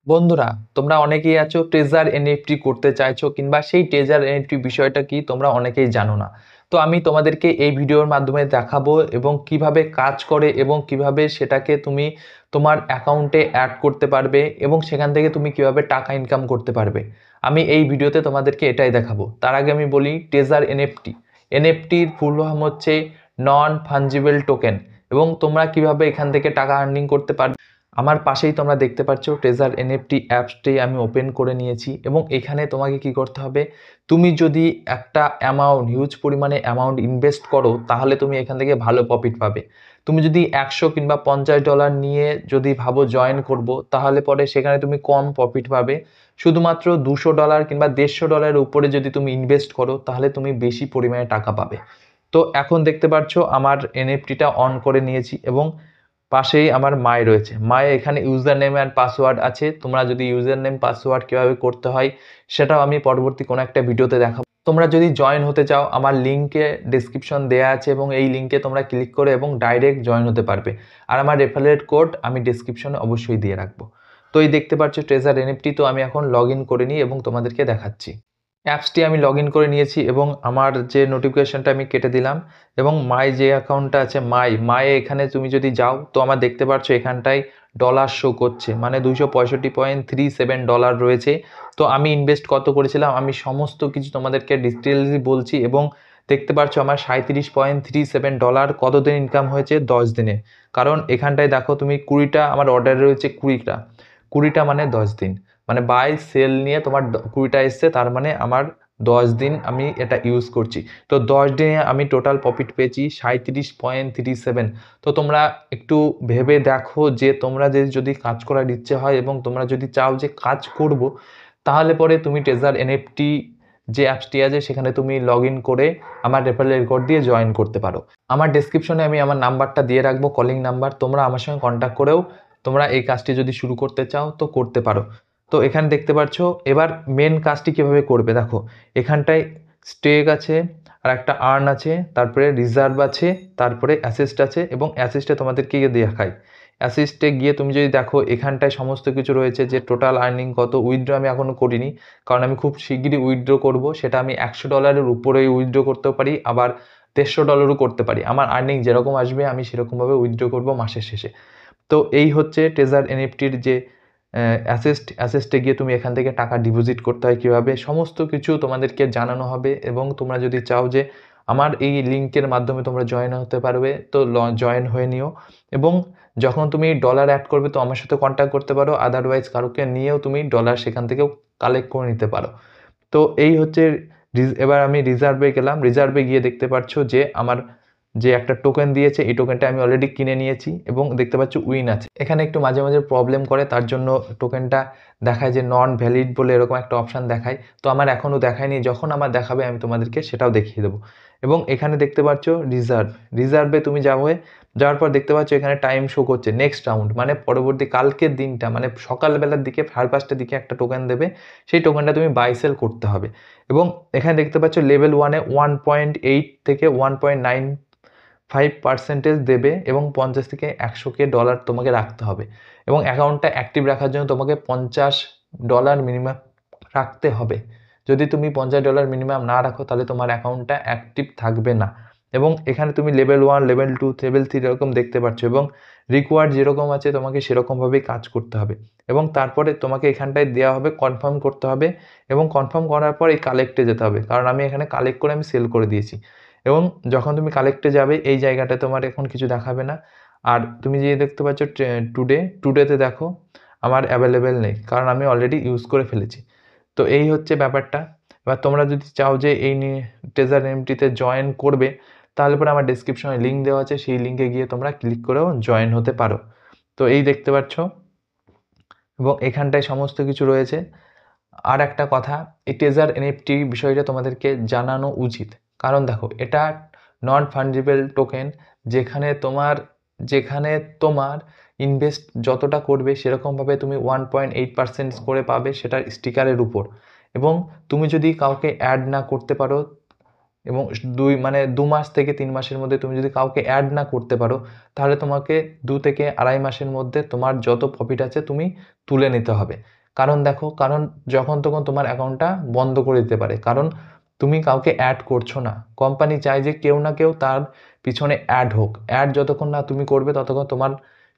বন্ধুরা, তোমরা অনেকেই আছো ট্রেজার এনএফটি করতে চাইছো কিংবা সেই ট্রেজার এনএফটি বিষয়টা কি তোমরা অনেকেই জানো না। তো আমি তোমাদেরকে এই ভিডিওর মাধ্যমে দেখাবো এবং কিভাবে কাজ করে এবং কিভাবে সেটাকে তুমি তোমার অ্যাকাউন্টে অ্যাড করতে পারবে এবং সেখান থেকে তুমি কিভাবে টাকা ইনকাম করতে পারবে। আমি এই ভিডিওতে তোমাদেরকে এটাই দেখাবো। তার আগে আমি বলি ট্রেজার এনএফটি এনএফটির ফুল ফর্ম হচ্ছে নন ফাঞ্জিবল টোকেন এবং তোমরা কিভাবে এখান থেকে টাকা আর্নিং করতে পারবে। আমার পাশেই তোমরা দেখতে পাচ্ছ ট্রেজার এনএফটি অ্যাপসটি আমি ওপেন করে নিয়েছি এবং এখানে তোমাকে কি করতে হবে, তুমি যদি একটা অ্যামাউন্ট হিউজ পরিমাণে অ্যামাউন্ট ইনভেস্ট করো তাহলে তুমি এখান থেকে ভালো প্রফিট পাবে। তুমি যদি 100 কিংবা $50 নিয়ে যদি ভাবো জয়েন করব তাহলে পরে সেখানে তুমি কম প্রফিট পাবে। শুধুমাত্র $200 কিংবা $150 উপরে যদি তুমি ইনভেস্ট করো তাহলে তুমি বেশি পরিমাণে টাকা পাবে। তো এখন দেখতে পাচ্ছ আমার এনএফটিটা অন করে নিয়েছি এবং পাশেই আমার মাই রয়েছে। মায়ে এখানে ইউজার নেম অ্যান্ড পাসওয়ার্ড আছে। তোমরা যদি ইউজার নেম পাসওয়ার্ড কীভাবে করতে হয় সেটাও আমি পরবর্তী কোনো একটা ভিডিওতে দেখাবো। তোমরা যদি জয়েন হতে চাও আমার লিঙ্কে ডেসক্রিপশন দেওয়া আছে এবং এই লিঙ্কে তোমরা ক্লিক করে এবং ডাইরেক্ট জয়েন হতে পারবে। আর আমার রেফারেল কোড আমি ডেসক্রিপশনে অবশ্যই দিয়ে রাখবো। তো এই দেখতে পাচ্ছ ট্রেজার এনএফটি, তো আমি এখন লগ ইন করে নিই এবং তোমাদেরকে দেখাচ্ছি। অ্যাপসটি আমি লগ ইন করে নিয়েছি এবং আমার যে নোটিফিকেশানটা আমি কেটে দিলাম এবং মাই যে অ্যাকাউন্টটা আছে মায়ে এখানে তুমি যদি যাও তো আমার দেখতে পাচ্ছ এখানটায় ডলার শো করছে, মানে $265.37 রয়েছে। তো আমি ইনভেস্ট কত করেছিলাম আমি সমস্ত কিছু তোমাদেরকে ডিটেলসই বলছি এবং দেখতে পাচ্ছ আমার $37.37 কতদিন ইনকাম হয়েছে 10 দিনে। কারণ এখানটায় দেখো তুমি 20টা আমার অর্ডার রয়েছে, 20টা মানে 10 দিন, মানে বাই সেল নিয়ে তোমার 20টা এসছে, তার মানে আমার 10 দিন আমি এটা ইউজ করছি। তো 10 দিনে আমি টোটাল প্রফিট পেয়েছি 37.37। তো তোমরা একটু ভেবে দেখো যে তোমরা যদি কাজ করার ইচ্ছে হয় এবং তোমরা যদি চাও যে কাজ করব তাহলে পরে তুমি ট্রেজার এনএফটি যে অ্যাপসটি আছে সেখানে তুমি লগ ইন করে আমার রেফারেল কোড দিয়ে জয়েন করতে পারো। আমার ডেসক্রিপশনে আমি আমার নাম্বারটা দিয়ে রাখবো, কলিং নাম্বার। তোমরা আমার সঙ্গে কন্ট্যাক্ট করেও তোমরা এই কাজটি যদি শুরু করতে চাও তো করতে পারো। তো এখানে দেখতে পাচ্ছ এবার মেন কাজটি কিভাবে করবে দেখো। এখানটায় স্টেক আছে, আর একটা আর্ন আছে, তারপরে রিজার্ভ আছে, তারপরে অ্যাসিস্ট আছে এবং অ্যাসিস্টে তোমাদেরকে দেখায়। অ্যাসিস্টে গিয়ে তুমি যদি দেখো এখানটায় সমস্ত কিছু রয়েছে যে টোটাল আর্নিং কত। উইথড্র আমি এখনও করিনি কারণ আমি খুব শিগগিরই উইথড্র করব। সেটা আমি $100 উপরেই উইথড্র করতেও পারি, আবার $150 করতে পারি। আমার আর্নিং যেরকম আসবে আমি সেরকমভাবে উইথড্র করব মাসের শেষে। তো এই হচ্ছে ট্রেজার এনএফটির যে অ্যাসেস্টে গিয়ে তুমি এখান থেকে টাকা ডিপোজিট করতে হয় কীভাবে সমস্ত কিছু তোমাদেরকে জানানো হবে। এবং তোমরা যদি চাও যে আমার এই লিঙ্কের মাধ্যমে তোমরা জয়েন হতে পারবে তো জয়েন হয়ে নিও। এবং যখন তুমি ডলার অ্যাড করবে তো আমার সাথে কন্ট্যাক্ট করতে পারো, আদারওয়াইজ কারোকে নিয়েও তুমি ডলার সেখান থেকেও কালেক্ট করে নিতে পারো। তো এই হচ্ছে এবার আমি রিজার্ভে গেলাম। রিজার্ভে গিয়ে দেখতে পাচ্ছ যে আমার যে একটা টোকেন দিয়েছে এই টোকেনটা আমি অলরেডি কিনে নিয়েছি এবং দেখতে পাচ্ছ উইন আছে। এখানে একটু মাঝে মাঝে প্রবলেম করে, তার জন্য টোকেনটা দেখায় যে নন ভ্যালিড বলে এরকম একটা অপশান দেখায়। তো আমার এখনও দেখায়নি, যখন আমার দেখাবে আমি তোমাদেরকে সেটাও দেখিয়ে দেবো। এবং এখানে দেখতে পাচ্ছ রিজার্ভে তুমি যাওয়ার পর দেখতে পাচ্ছ এখানে টাইম শো করছে নেক্সট রাউন্ড, মানে পরবর্তী কালকের দিনটা, মানে সকালবেলার দিকে 5:30টার দিকে একটা টোকেন দেবে, সেই টোকেনটা তুমি বাই সেল করতে হবে। এবং এখানে দেখতে পাচ্ছ লেভেল 1-এ 1.8 থেকে 1.95% দেবে এবং 50 থেকে 100K ডলার তোমাকে রাখতে হবে। এবং অ্যাকাউন্টটা অ্যাক্টিভ রাখার জন্য তোমাকে $50 মিনিমাম রাখতে হবে। যদি তুমি $50 মিনিমাম না রাখো তাহলে তোমার অ্যাকাউন্টটা অ্যাক্টিভ থাকবে না। এবং এখানে তুমি লেভেল 1, লেভেল 2, লেভেল 3 এরকম দেখতে পাচ্ছ এবং রিকোয়ার্ড যেরকম আছে তোমাকে সেরকমভাবেই কাজ করতে হবে। এবং তারপরে তোমাকে এখানটায় দেওয়া হবে কনফার্ম করতে হবে এবং কনফার্ম করার পর এই কালেক্টে যেতে হবে, কারণ আমি এখানে কালেক্ট করে আমি সেল করে দিয়েছি। এবং যখন তুমি কালেক্টে যাবে এই জায়গাটায় তোমার এখন কিছু দেখাবে না। আর তুমি যে দেখতে পাচ্ছ টুডেতে দেখো আমার অ্যাভেলেবেল নেই, কারণ আমি অলরেডি ইউজ করে ফেলেছি। তো এই হচ্ছে ব্যাপারটা। এবার তোমরা যদি চাও যে এই ট্রেজার এনএফটিতে জয়েন করবে তাহলে পরে আমার ডেসক্রিপশনে লিঙ্ক দেওয়া আছে, সেই লিঙ্কে গিয়ে তোমরা ক্লিক করেও জয়েন হতে পারো। তো এই দেখতে পাচ্ছ এবং এখানটায় সমস্ত কিছু রয়েছে। আর একটা কথা, এই ট্রেজার এনএফটি বিষয়টা তোমাদেরকে জানানো উচিত, কারণ দেখো এটা নন ফাঞ্জিবল টোকেন, যেখানে তোমার ইনভেস্ট যতটা করবে সেরকমভাবে তুমি 1.8% করে পাবে সেটার স্টিকারের উপর। এবং তুমি যদি কাউকে অ্যাড না করতে পারো এবং 2 মাস থেকে 3 মাসের মধ্যে তুমি যদি কাউকে অ্যাড না করতে পারো, তাহলে তোমাকে 2 থেকে আড়াই মাসের মধ্যে তোমার যত প্রফিট আছে তুমি তুলে নিতে হবে। কারণ দেখো, কারণ যখন তখন তোমার অ্যাকাউন্টটা বন্ধ করে দিতে পারে। কারণ তুমি কাউকে অ্যাড করছো না। কোম্পানি চায় যে কেউ না কেউ তার পিছনে অ্যাড হোক। অ্যাড যতক্ষণ না তুমি করবে ততক্ষণ তোমার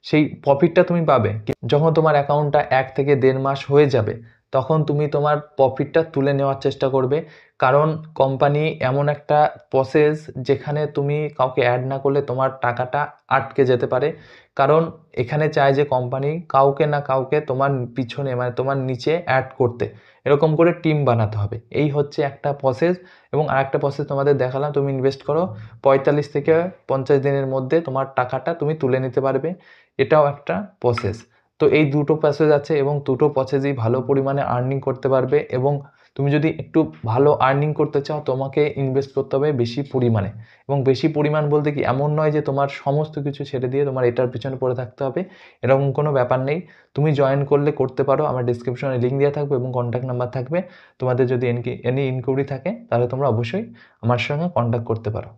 সেই প্রফিটটা তুমি পাবে। যখন তোমার অ্যাকাউন্টটা 1 থেকে 1.5 মাস হয়ে যাবে, তখন তুমি তোমার প্রফিটটা তুলে নেওয়ার চেষ্টা করবে। কারণ কোম্পানি এমন একটা প্রসেস যেখানে তুমি কাউকে অ্যাড না করলে তোমার টাকাটা আটকে যেতে পারে। কারণ এখানে চায় যে কোম্পানি কাউকে না কাউকে তোমার পিছনে মানে তোমার নিচে অ্যাড করতে। এরকম করে টিম বানাতে হবে। এই হচ্ছে একটা প্রসেস। এবং আরেকটা প্রসেস তোমাদের দেখালাম, তুমি ইনভেস্ট করো 45 থেকে 50 দিনের মধ্যে তোমার টাকাটা তুমি তুলে নিতে পারবে। এটাও একটা প্রসেস। তো এই দুটো প্রসেস আছে এবং দুটো প্রসেসেই ভালো পরিমাণে আর্নিং করতে পারবে। এবং তুমি যদি একটু ভালো আর্নিং করতে চাও, তোমাকে ইনভেস্ট করতে হবে বেশি পরিমাণে। এবং বেশি পরিমাণ বলতে কি এমন নয় যে তোমার সমস্ত কিছু ছেড়ে দিয়ে তোমার এটার পিছনে পড়ে থাকতে হবে, এরকম কোনো ব্যাপার নেই। তুমি জয়েন করলে করতে পারো, আমার ডিসক্রিপশনে লিঙ্ক দেওয়া থাকবে এবং কন্ট্যাক্ট নাম্বার থাকবে। তোমাদের যদি এনি ইনকোয়ারি থাকে তাহলে তোমরা অবশ্যই আমার সঙ্গে কন্ট্যাক্ট করতে পারো।